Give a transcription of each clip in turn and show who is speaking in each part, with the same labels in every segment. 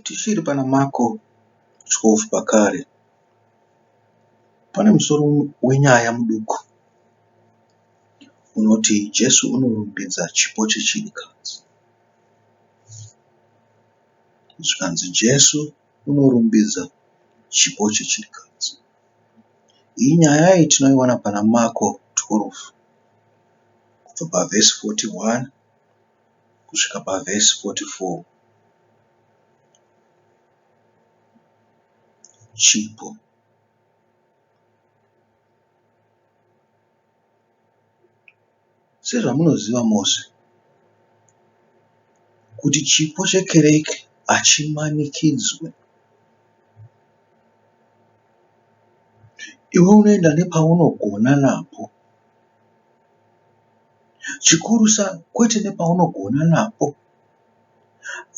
Speaker 1: Tichiri pana Marko 12 pakare, pane musoro wenyaya muduku unoti Jesu unorumbidza chipo chechirikadzi. Zvikanzi Jesu unorumbidza chipo chechirikadzi. Iyi nyaya iyi tinoiwana pana Marko 12 kubva pavhesi 41 kusvika pavhesi 44. Chipo. Sezvamunoziva mose kuti chipo chekereke hachimanikidzwe. Iwe unoenda nepaunogona napo, chikurusa kwete nepaunogona napo,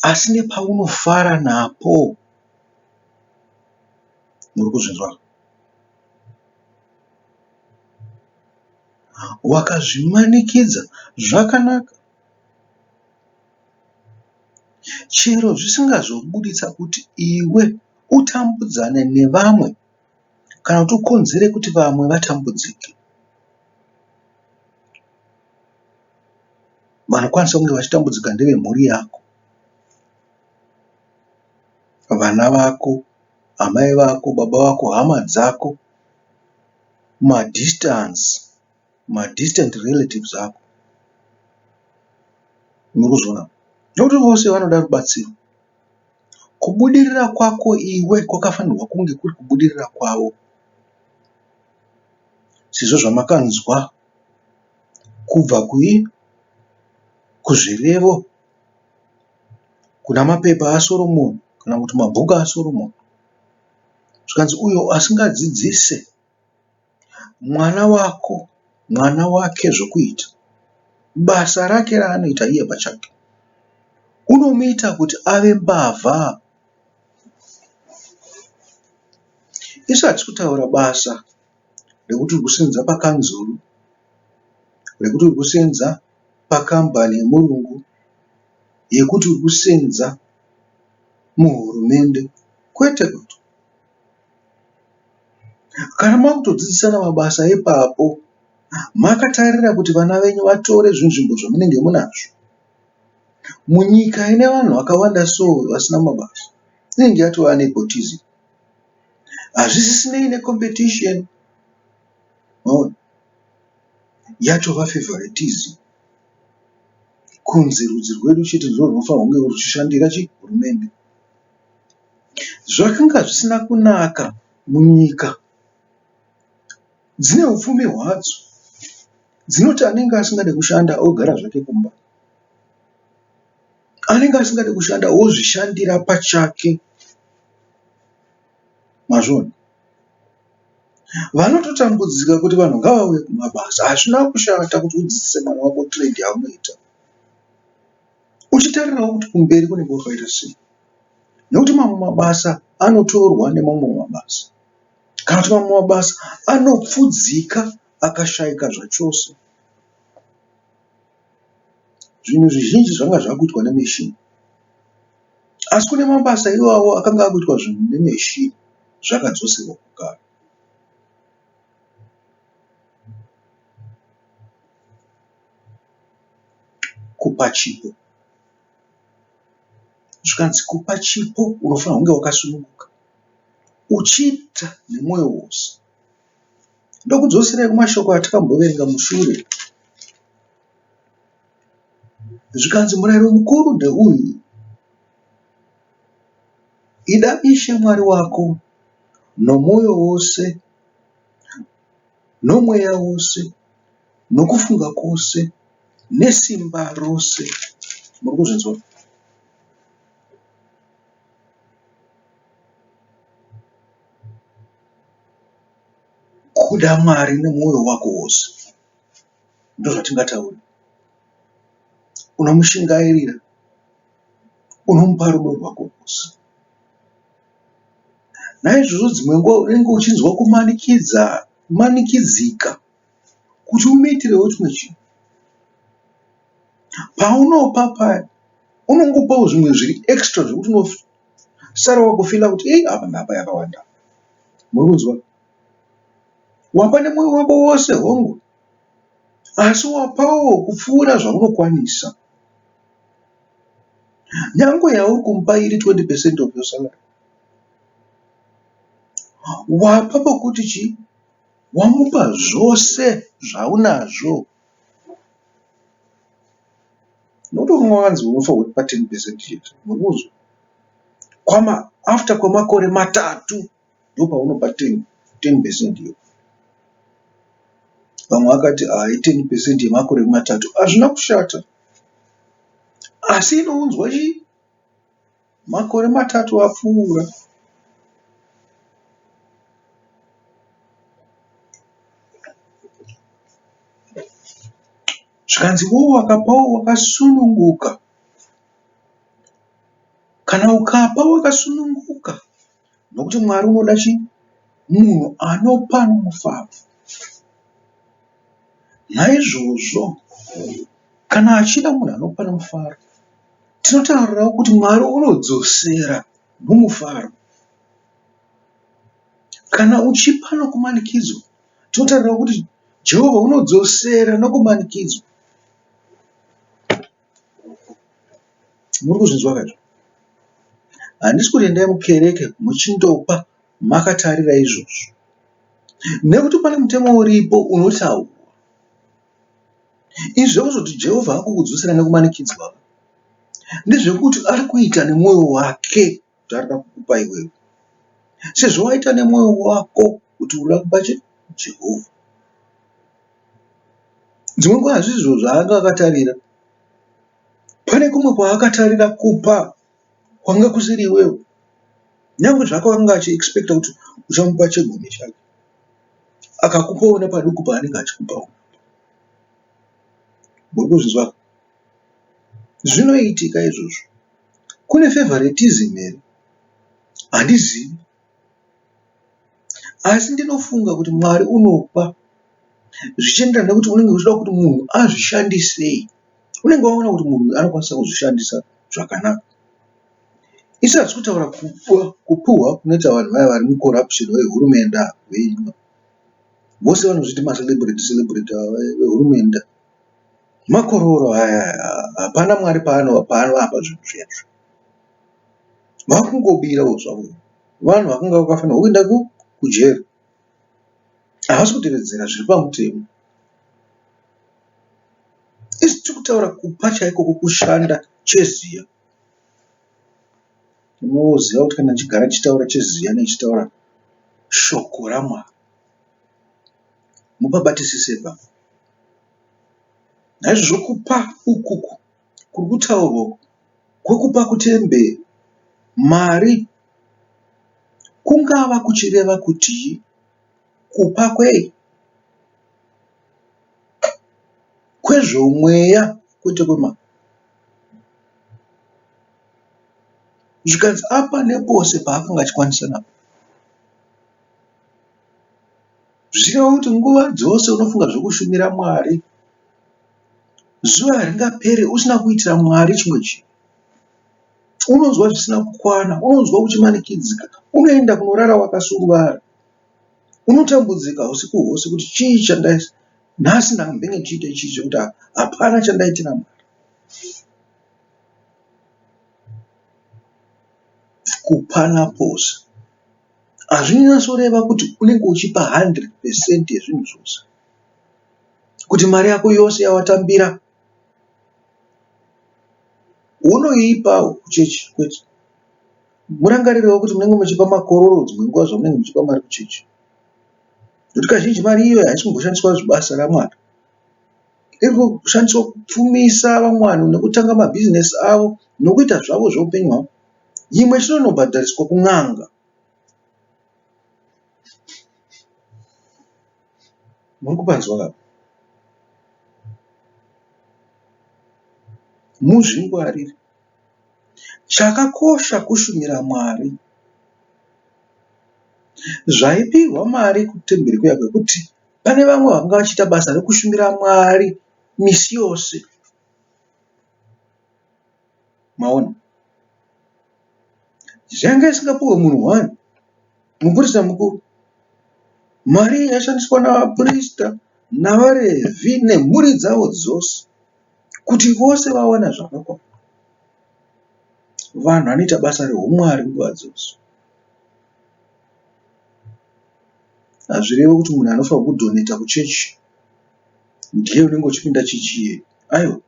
Speaker 1: asi nepaunofara napo. Muri kuzvinzwa? Wakazvimanikidza zvakanaka, chero zvisingazobuditsa kuti iwe utambudzane nevamwe kana kuti ukonzere kuti vamwe vatambudzike. Vanokwanisa kunge vachitambudzika ndevemhuri yako, vana vako, amai vako, baba vako, hama dzako, madistant relatives ako. Murikuzviona? Nokuti vose vanoda rubatsiro. Kubudirira kwako iwe kwakafanirwa kunge kuri kubudirira kwavo. Sizvo zvamakanzwa kubva kuzvirevo, kuna mapepa aSoromoni kana kuti mabhuku aSoromoni. Zvikanzi uyo asingadzidzise mwana wake zvokuita, basa rake raanoita iye pachake, unomuita kuti ave mbavha. Isu hatisi kutaura basa rekuti uri kusenza pakanzuru, rekuti uri kusenza pakambani yemurungu, yekuti uri kusenza muhurumende. Kwete kuti kana makutodzidzisana mabasa epapo, makatarira kuti vana venyu vatore zvinzvimbo zvamunenge munazvo. Munyika ine vanhu vakawanda so vasina mabasa, inenge yatova nepotism. Hazvisinei necompetition, yatova favoritism. Kunzi rudzi rwedu chete ndiro runofanira kunge ruchishandira hurumende. Zvakanga zvisina kunaka munyika dzine upfumi hwadzo, dzinoti anenge asingade kushanda ogara zvake kumba, anenge asingade kushanda ozvishandira pachake. Mazvona? Vanototambudzika kuti vanhu ngavauye kumabasa. Hazvina kushata kuti udzidzise mwana wako trade yaunoita, uchitarirawo kuti kumberi kunenge kwakaita sei. Nekuti mamwe mabasa anotorwa nemamwe mabasa, kana kuti mamwe mabasa anopfudzika akashayika zvachose. Zvinhu zvizhinji zvanga zvakuitwa nemeshini, asi kune mabasa iwawo akanga akuitwa zvinhu nemeshini zvakadzoserwa kugara. Kupa chipo. Zvikanzi kupa chipo, unofanira kunge wakasununguka, uchiita nemwoyo wose. Ndokudzoserai kumashoko atakamboverenga mushure. Zvikanzi murayiro mukuru ndeuyu: ida Ishe Mwari wako nomwoyo wose, nomweya wose, nokufunga kwose, nesimba rose. Muri kuzvinzwa? Kuda Mwari nemwoyo wako wose ndozvatingataura. Unomushingairira, unomupa rudo rwako rwose. Naizvozvo dzimwe nguva unenge uchinzwa kumanikidzika kuti umuitirewo chimwe chinhu. Paunopa paya unongopawo zvimwe zviri extra zvokuti sara wakufila kuti apa ndapa yakawanda. Muri kunzwa? Wapa nemwoyo wako wose hongu, asi wapawo kupfuura zvaunokwanisa. Nyange yauri kumupa iri 20% of your salary, wapa pokuti chi wamupa zvose zvaunazvo. Nokuti umwe wanzi unofa pa 10% chete. Muri kuzwa? After kwamakore 3 ndo paunopa 10% iyo. Vamwe vakati 10% yemakore 3 hazvina kushata, asi inounzwa chi makore 3 apfuura. Zvikanzi wo wakapawo wakasununguka. Kana ukapa wakasununguka, nokuti Mwari unoda chi munhu anopa nomufaro. Naizvozvo kana achida munhu anopa nomufaro, tinotaurirawo kuti Mwari unodzosera mumufaro. Kana uchipa nokumanikidzwa, tinotaurirawo kuti Jehovha unodzosera nokumanikidzwa. Muri kuzvinzwa kazvo? Handisi kuti endai mukereke muchindopa makatarira izvozvo, nekuti pane mutemo uripo unotaurwa. Izvozvo kuti Jehovha akukudzosera nokumanikidzwa ndezvekuti ari kuita nemwoyo wake kuti arida kukupa iwewe. Sezvo waita nemwoyo wako kuti urida kupa Jehovha, dzimwe nguva hazvizvo zvaanga akatarira. Pane kumwe kwaakatarira kupa kwanga kusiri iwewe. Nyange zvako anga achiexpecta kuti uchamupa chegumi chake, akakupawo nepaduku paanenge achikupawo. Muri kuzvinzwa? Zvinoitika izvozvo. Kune favoritism here? Handizivi, asi ndinofunga kuti Mwari unopa zvichienderana nekuti unenge uchida kuti munhu azvishandisei. Unenge waona kuti munhu anokwanisa kuzvishandisa zvakanaka. Isi hatisi kutaura kupuhwa kunoita vanhu vaya vari mucorruption vehurumende venyika. Vose vanozviti macelebrity vehurumende. Makororo aya, hapana Mwari paanoapa zvinhu zvezvo. Vakungobirawo zvavo. Vanhu vakanga vakafanira kuenda kujeri, havasi kutevedzera zviri pamutemo. Isi tiri kutaura kupa chaiko kushanda cheziya. Unoziva kuti kana chigara chitaura cheziya nechitaura shoko raMwari, mupabatisise pamwe. Naizvozvo kupa ukuku kuri kutaurwa kwekupa kutembe mari, kungava kuchireva kuti kupa kwezvomweya kwete kwemari. Zvikanzi apa nepose paakanga achikwanisa napo. Zvireva kuti nguva dzose unofunga zvokushumira Mwari, zuva haringapere usina kuitira Mwari chimwe chinhu. Unonzwa zvisina kukwana, unonzwa uchimanikidzika, unoenda kunorara wakasuruvara, unotambudzika usiku hwose kuti chii chandaisa. Nhasi ndambenge ndichiita ichi zvekuti hapana chandaitira Mwari. Kupana pose hazvinyatsoreva kuti unenge uchipa 100% yezvinhu zvose, kuti mari yako yose yawatambira unoipa kuchechi kwete. Murangarirewo kuti munenge muchipa makororo dzimwe nguva zvamunenge muchipa mari kuchechi. Nokuti kazhinji mari iyo haisi kumboshandiswa zvibasa raMwari, iri kushandiswa kupfumisa vamwani nekutanga mabhizinesi avo nokuita zvavo zveupenyu hwavo. Imwe chinonobhadhariswa kun'anga. Muri kupanzwa kapa? Muzvingwarire. Chakakosha kushumira Mwari. Zvaipirwa mari kutemberi kuya kwekuti pane vamwe vanga vachiita basa rekushumira Mwari misi yose. Maona? zvanga isingapuwe munhu wani, muprista mukuru. Mari yashandiswa navaprista navarevhi nemhuri dzavo dzose kuti vose vawana zvakakwana. Vanhu vanoita basa reumwari nguva dzose. Hazvirevo kuti munhu anofanira kudhoneta kuchechi ndiye unenge uchipinda chechi. Aiwa,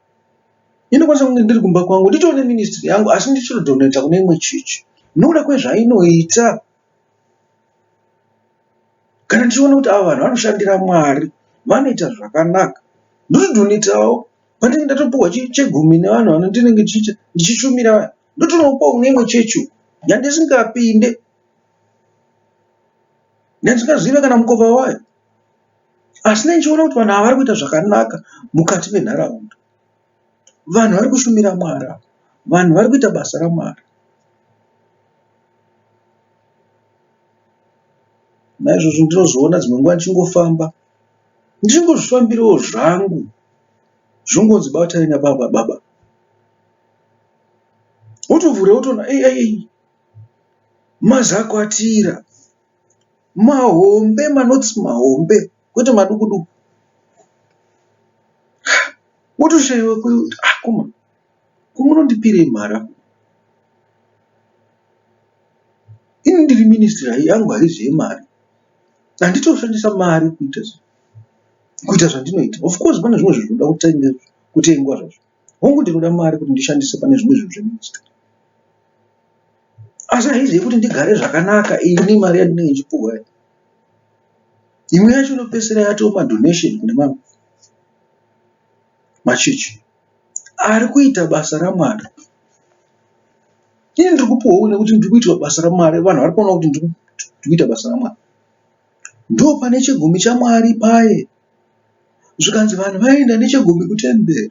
Speaker 1: inokwanisa kunge ndiri kumba kwangu nditoone ministry yangu asi ndichitodhoneta kune imwe chechi nokuda kwezvainoita. Kana ndichiona kuti ava vanhu vanoshandira Mwari, vanoita zvakanaka, ndotodhonetawo. Pandinenge ndatopuhwa chegumi nevanhu vanondinenge ndichishumira vanhu, ndotonopawo kune imwe chechi yandisingapinde, yandisingazive kana mukova wayo. Asi ndichiona kuti vanhu ava vari kuita zvakanaka mukati menharaunda. Vanhu vari kushumira Mwari, vanhu vari kuita basa raMwari. Naizvozvo ndinozoona dzimwe nguva ndichingofamba, ndichingozvifambirawo zvangu, zvongonzi batai nababa baba. Wotovhura wotoona mazakwatira, mahombe, manotsi mahombe, kwete maduku-duku. Wotoshayiwa kuti koma kumunondipirei mari? Ini ndiri ministry yangu haizi yemari, handitoshandisa mari kuita zvandinoita. Of course pane zvimwe zvinoda kutengwa zvazvo, hongu ndinoda mari kuti ndishandise pane zvimwe zvinhu zveministry. Asi haizi yekuti ndigare zvakanaka ini mari yandinenge ndichipuhwa. Imwe yacho inopedzisira yatoo madonation kune mamwe machechi ari kuita basa raMwari. Ini ndiri kupuhwawo nekuti ndiri kuita basa raMwari, vanhu vari kuona kuti ndiri kuita basa raMwari. Ndo pane chegumi chaMwari paye. Zvikanzi vanhu vaenda nechegumi kutemberi,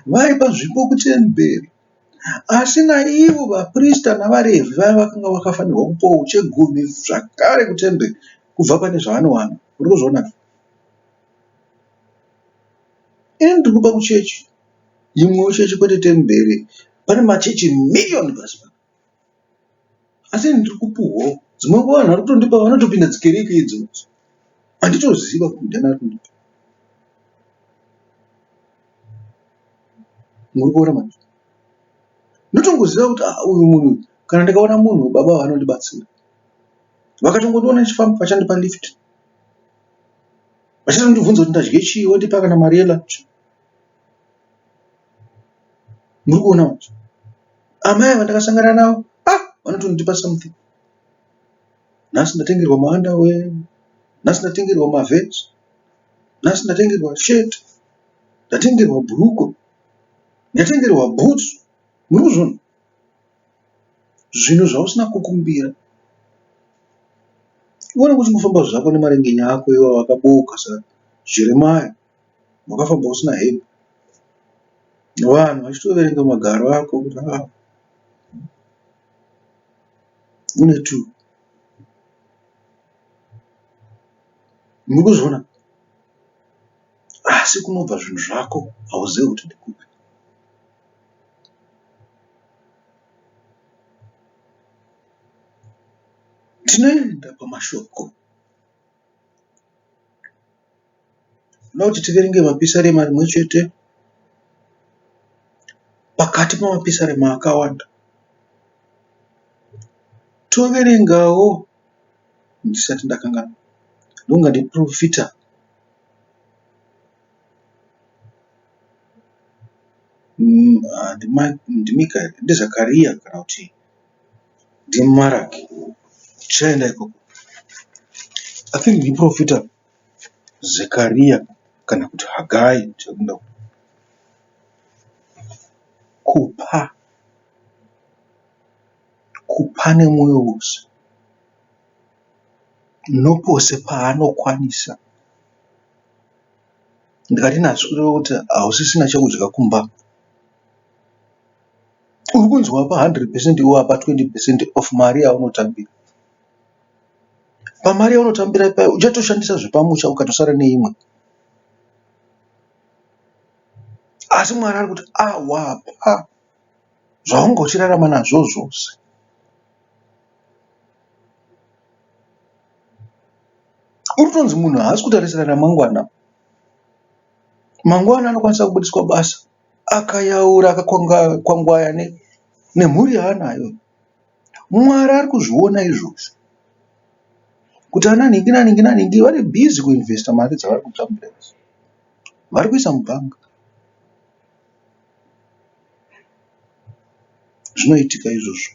Speaker 1: vaipa zvipo kutemberi, asi naivo vaprista navarevhi vaya vakanga vakafanirwa kupawo chegumi zvakare kutemberi kubva pane zvavanowana. Uri kuzviona? Ini ndiri kupa kuchechi, imwewo chechi kwete temberi. Pane machechi miriyoni pasi pano. Asi ndiri kupuhwawo. Dzimwe nguva vanhu vari kutondipa vanotopinda dzikereke idzodzo, handitoziva kuti ndiyani ari kundipa. Muri kuona manje? Ndotongoziva kuti uyu munhu, kana ndikaona munhu baba vanondibatsira, vakatongondiona ndichifamba vachandipa lift, vachatondibvunza kuti ndadye chii, wondipa kana mari yelunch. Muri kuona manje? Amai vandakasangana navo vanotondipa something. Nhasi ndatengerwa maunderwear, nhasi ndatengerwa mavhesi, nhasi ndatengerwa shirt, ndatengerwa bhurukwa, ndatengerwa boots. Muri kuzviona? Zvinhu zvausina kukumbira. Uone kuchingofamba zvako nemarengenyaya ako iwo wakabouka saJeremia, wakafamba usina hembe. Vanhu vachitoverenga magaro ako kuti une tu. Muri kuzviona? Asi kunobva zvinhu zvako hauzivi kuti ndikupi. Tinoenda pamashoko. Noda kuti tiverenge mapisarema rimwe chete pakati pamapisarema akawanda. Toverengawo ndisati ndakangana. Ndonga ndiprofita. Ndimika here, ndiZakaria kana kuti ndiMaraki. Tichaenda ikoko. I think ndiprofita Zekaria kana kuti Hagai. Kupa nemwoyo wose, nopose paanokwanisa. Ndikati naswire kuti hausisina chekudya kumba, uri kunzi wapa 100% iwe wapa 20% of mari yaunotambira. Pamari yaunotambira ipayo uchatoshandisa zvepamusha ukatosara neimwe. Asi Mwari ari kuti wapa zvaunga uchirarama nazvo zvose. Urutonzi munhu haasi kutarisira ramangwana. Mangwana anokwanisa kubudiswa basa akayaura akakwangwaya nemhuri yaanayo. Mwari ari kuzviona izvozvo kuti ana ningi vari bhizi kuinvesta mari dzavari kutambira idzi, vari kuisa mubhanga. Zvinoitika izvozvo,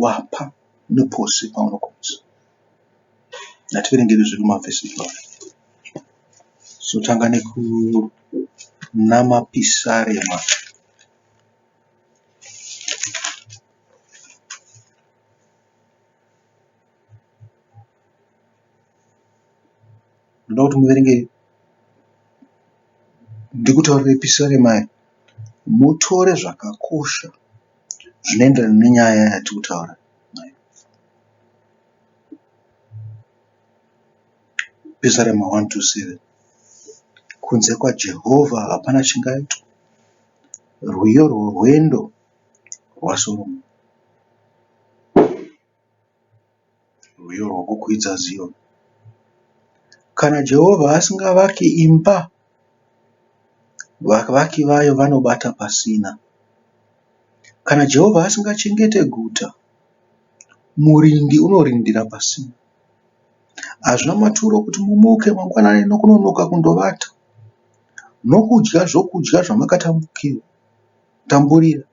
Speaker 1: wapa nepose paunokonesa. Ngativerengere zviri mumavhesi iwayo. Sotanga nekunama Pisarema. Ndoda kuti muverenge, ndikutaurire Pisarema, mutore zvakakosha zvinoenderana nenyaya yatiri kutaura nayo. Pisarema 1:7. Kunze kwaJehovha hapana chingaitwa, rwiyo rworwendo rwaSoromoni, rwiyo rwokukwidza Zioni. Kana Jehovha asingavaki imba, vavaki vayo vanobata pasina. Kana Jehovha asingachengete guta, murindi unorindira pasina. Hazvina maturo kuti mumuke mangwanani nokunonoka kundovata, nokudya zvokudya zvamakatamburira,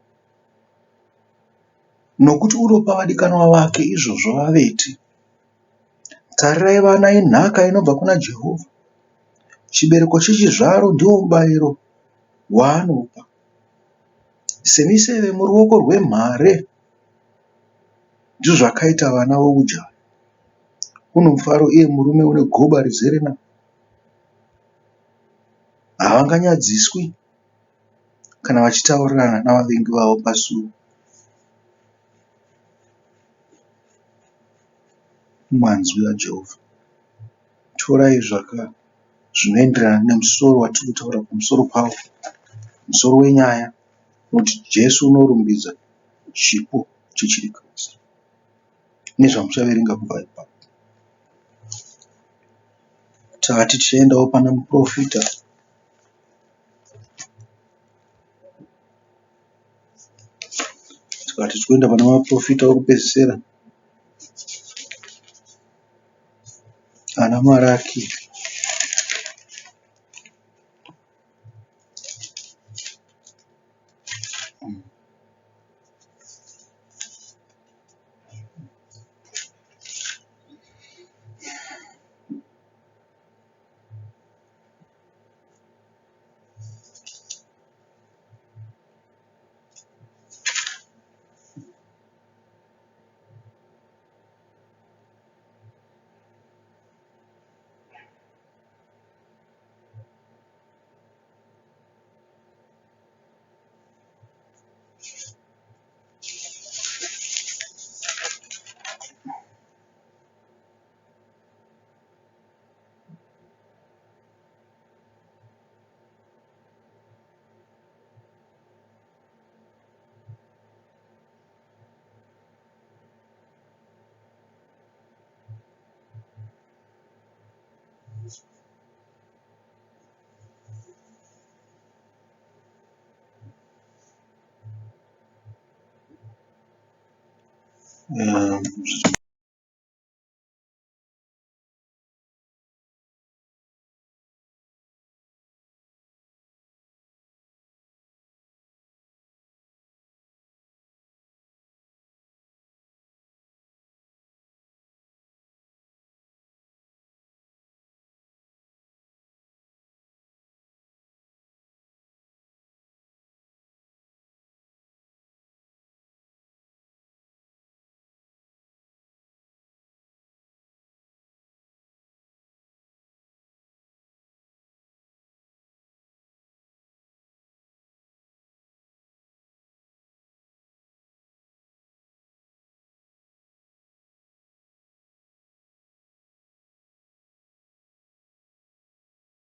Speaker 1: nokuti unopa vadikanwa vake izvozvo vavete. Tarirai, vana inhaka inobva kuna Jehovha, chibereko chechizvaro ndiwo mubayiro waanopa. Semiseve muruoko rwemhare, ndizvo zvakaita vana voujaya. Uno mufaro iye murume une goba rizere namo. Havanganyadziswi kana vachitaurirana navavengi vavo pasuo. Manzwi aJehovha. Torai zvinoenderana nemusoro watiri kutaura pamusoro pawo, musoro wenyaya, nokuti Jesu unorumbidza chipo chechirikadzi. Nezvamuchaverenga kubva ipapo. Tati tichiendawo pana muprofita. Tikati tichienda pana maprofita okupedzisira, ana Maraki.